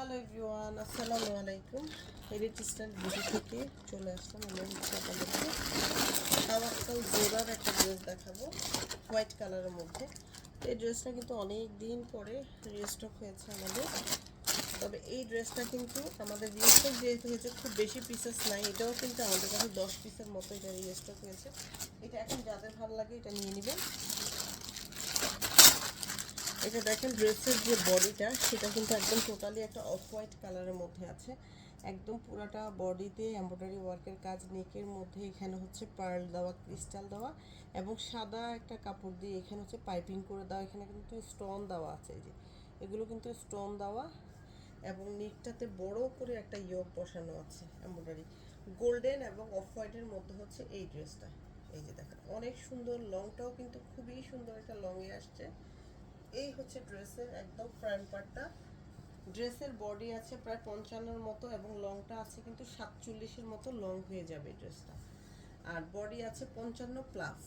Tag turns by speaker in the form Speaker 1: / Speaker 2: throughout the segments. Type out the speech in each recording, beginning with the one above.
Speaker 1: Hello everyone, আসসালামু আলাইকুম। Edit style video থেকে চলে আসলাম। আমি হচ্ছে আপনাদেরকে তাওয়াক্কাল জোড়ার একটা ড্রেস দেখাবো হোয়াইট কালারের মধ্যে। এই ড্রেসটা কিন্তু অনেক দিন পরে রিস্টক হয়েছে আমাদের। তবে এই ড্রেসটা কিন্তু আমাদের রিস্টক যেহেতু হয়েছে, খুব বেশি পিসেস নাই। এটাও কিন্তু আমাদের কাছে 10 পিসের মতো এটা রিস্টক হয়েছে। এটা এখন যাদের ভালো লাগে এটা নিয়ে নেবেন। এটা দেখেন ড্রেসের যে বডিটা সেটা কিন্তু একদম টোটালি একটা অফ হোয়াইট কালারের মধ্যে আছে। একদম পুরাটা বডিতে এমব্রয়ডারি ওয়ার্কের কাজ, নেকের মধ্যে এখানে হচ্ছে পার্ল দেওয়া, ক্রিস্টাল দেওয়া এবং সাদা একটা কাপড় দিয়ে এখানে হচ্ছে পাইপিং করে দেওয়া। এখানে কিন্তু স্টোন দেওয়া আছে, এই যে এগুলো কিন্তু স্টোন দেওয়া এবং নেকটাতে বড় করে একটা ইয়োগ বসানো আছে এমব্রয়ডারি গোল্ডেন এবং অফ হোয়াইটের মধ্যে হচ্ছে এই ড্রেসটা। এই যে দেখেন অনেক সুন্দর, লংটাও কিন্তু খুবই সুন্দর একটা লংয়ে আসছে। এই হচ্ছে ড্রেসের একদম ফ্রন্ট পার্টটা। ড্রেসের বডি আছে প্রায় 55-এর মতো এবং লংটা আছে কিন্তু 47-এর মতো লং হয়ে যাবে ড্রেসটা। আর বডি আছে 55 প্লাস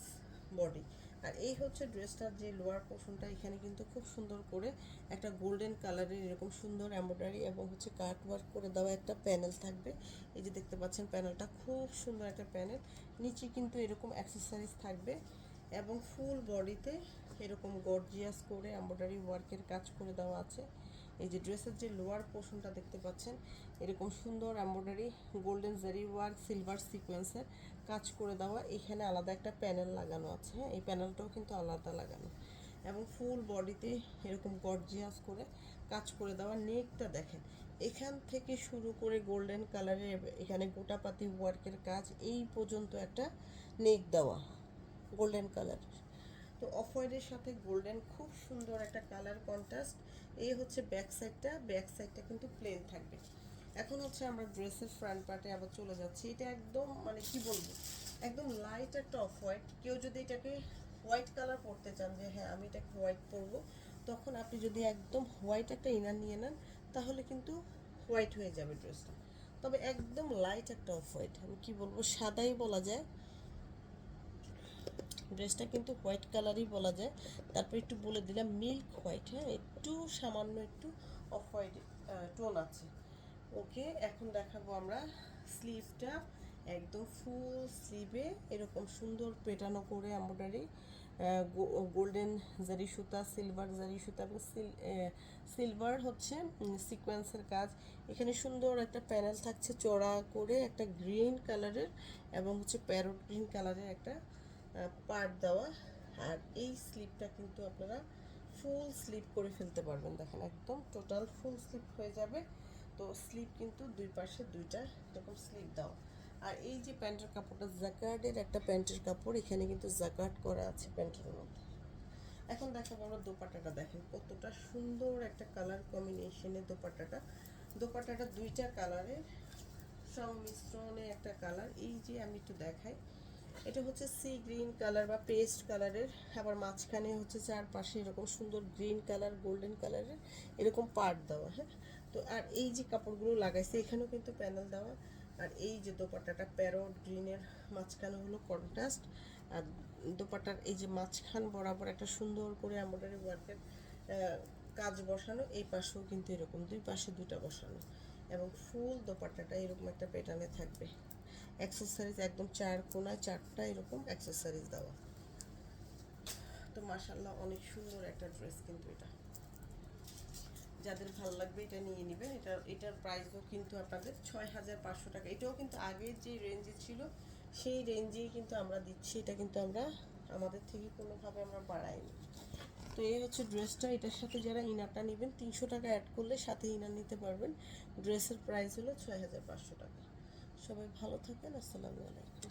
Speaker 1: বডি। আর এই হচ্ছে ড্রেসটার যে লোয়ার পোর্শনটা, এখানে কিন্তু খুব সুন্দর করে একটা গোল্ডেন কালারের এরকম সুন্দর এমব্রয়ডারি এবং হচ্ছে কাট ওয়ার্ক করে দেওয়া একটা প্যানেল থাকবে। এই যে দেখতে পাচ্ছেন প্যানেলটা খুব সুন্দর একটা প্যানেল। নিচে কিন্তু এরকম অ্যাক্সেসরিজ থাকবে এবং ফুল বডিতে এরকম গর্জিয়াস করে এমব্রয়ডারি ওয়ার্কের কাজ করে দেওয়া আছে। এই যে ড্রেসের যে লোয়ার পোর্শনটা দেখতে পাচ্ছেন, এরকম সুন্দর এমব্রয়ডারি গোল্ডেন জারি ওয়ার্ক সিলভার সিকোয়েন্সের কাজ করে দেওয়া। এখানে আলাদা একটা প্যানেল লাগানো আছে, হ্যাঁ এই প্যানেলটাও কিন্তু আলাদা লাগানো এবং ফুল বডিতে এরকম গর্জিয়াস করে কাজ করে দেওয়া। নেকটা দেখেন এখান থেকে শুরু করে গোল্ডেন কালারের এখানে গোটাপাতি ওয়ার্কের কাজ এই পর্যন্ত একটা নেক দেওয়া গোল্ডেন কালার। তো অফ হোয়াইটের সাথে গোল্ডেন খুব সুন্দর একটা কালার কন্ট্রাস্ট। এই হচ্ছে ব্যাক সাইডটা, ব্যাক সাইডটা কিন্তু প্লেন থাকবে। এখন হচ্ছে আমরা ড্রেসের ফ্রন্ট পার্টে আবার চলে যাচ্ছি। এটা একদম মানে কি বলবো, একদম লাইট একটা অফ হোয়াইট। কেউ যদি এটাকে হোয়াইট কালার পরতে চান যে হ্যাঁ আমি এটাকে হোয়াইট পরবো, তখন আপনি যদি একদম হোয়াইট একটা ইনার নিয়ে নেন তাহলে কিন্তু হোয়াইট হয়ে যাবে ড্রেসটা। তবে একদম লাইট একটা অফ হোয়াইট, আমি কি বলবো সাদাই বলা যায়। ড্রেসটা কিন্তু হোয়াইট কালারই বলা যায়। তারপর একটু বলে দিলাম মিল্ক হোয়াইট, হ্যাঁ একটু সামান্য একটু অফ হোয়াইট টোন আছে। ওকে, এখন দেখাবো আমরা স্লিভটা। একদম ফুল স্লিভে এরকম সুন্দর পেটানো করে এমব্রয়ডারি গোল্ডেন জারি সুতা, সিলভার জারি সুতা এবং সিলভার হচ্ছে সিকোয়েন্সের কাজ। এখানে সুন্দর একটা প্যানেল থাকছে চড়া করে একটা গ্রিন কালারের এবং হচ্ছে প্যারট গ্রিন কালারের একটা পার্ট দেওয়া। আর এই স্লিপটা কিন্তু আপনারা ফুল স্লিপ করে ফেলতে পারবেন। দেখেন একদম টোটাল ফুল স্লিপ হয়ে যাবে। তো স্লিপ কিন্তু দুই পাশে দুইটা এরকম স্লিপ দেওয়া। আর এই যে প্যান্টের কাপড়টা জ্যাকার্ডের একটা প্যান্টের কাপড়, এখানে কিন্তু জ্যাকার্ড করা আছে প্যান্টের মধ্যে। এখন দেখাবো আমরা দোপাট্টাটা। দেখেন কতটা সুন্দর একটা কালার কম্বিনেশনে দোপাট্টাটা। দোপাট্টাটা দুইটা কালারের সংমিশ্রণে একটা কালার। এই যে আমি একটু দেখাই, এটা হচ্ছে সি গ্রিন কালার বা পেস্ট কালারের, আবার মাঝখানে হচ্ছে চারপাশে এরকম সুন্দর গ্রিন কালার গোল্ডেন কালারের এরকম পার্ট দেওয়া, হ্যাঁ। তো আর এই যে কাপড়গুলো লাগাইছে এখানেও কিন্তু প্যানেল দেওয়া। আর এই যে দোপাট্টাটা প্যারট গ্রিনের, মাঝখানে হলো কন্ট্রাস্ট। আর দোপাট্টার এই যে মাঝখান বরাবর একটা সুন্দর করে এমব্রয়ডারি ওয়ার্কের কাজ বসানো। এই পাশেও কিন্তু এরকম দুই পাশে দুইটা বসানো এবং ফুল দোপাট্টাটা এরকম একটা প্যাটার্নে থাকবে। অ্যাক্সেসরিজ একদম চার কোনায় চারটা এরকম অ্যাক্সেসরিজ দেওয়া। তো মাশাআল্লাহ অনেক সুন্দর একটা ড্রেস কিন্তু এটা। যাদের ভালো লাগবে এটা নিয়ে নেবেন। এটার প্রাইসও কিন্তু আপনাদের 6500 টাকা। এটাও কিন্তু আগের যে রেঞ্জে ছিল সেই রেঞ্জেই কিন্তু আমরা দিচ্ছি। এটা কিন্তু আমরা আমাদের থেকে কোনোভাবে আমরা বাড়াইনি। তো এই হচ্ছে ড্রেসটা। এটার সাথে যারা ইনারটা নেবেন 300 টাকা অ্যাড করলে সাথে ইনার নিতে পারবেন। ড্রেসের প্রাইস হলো 6500 টাকা। সবাই ভালো থাকেন, আসসালামু আলাইকুম।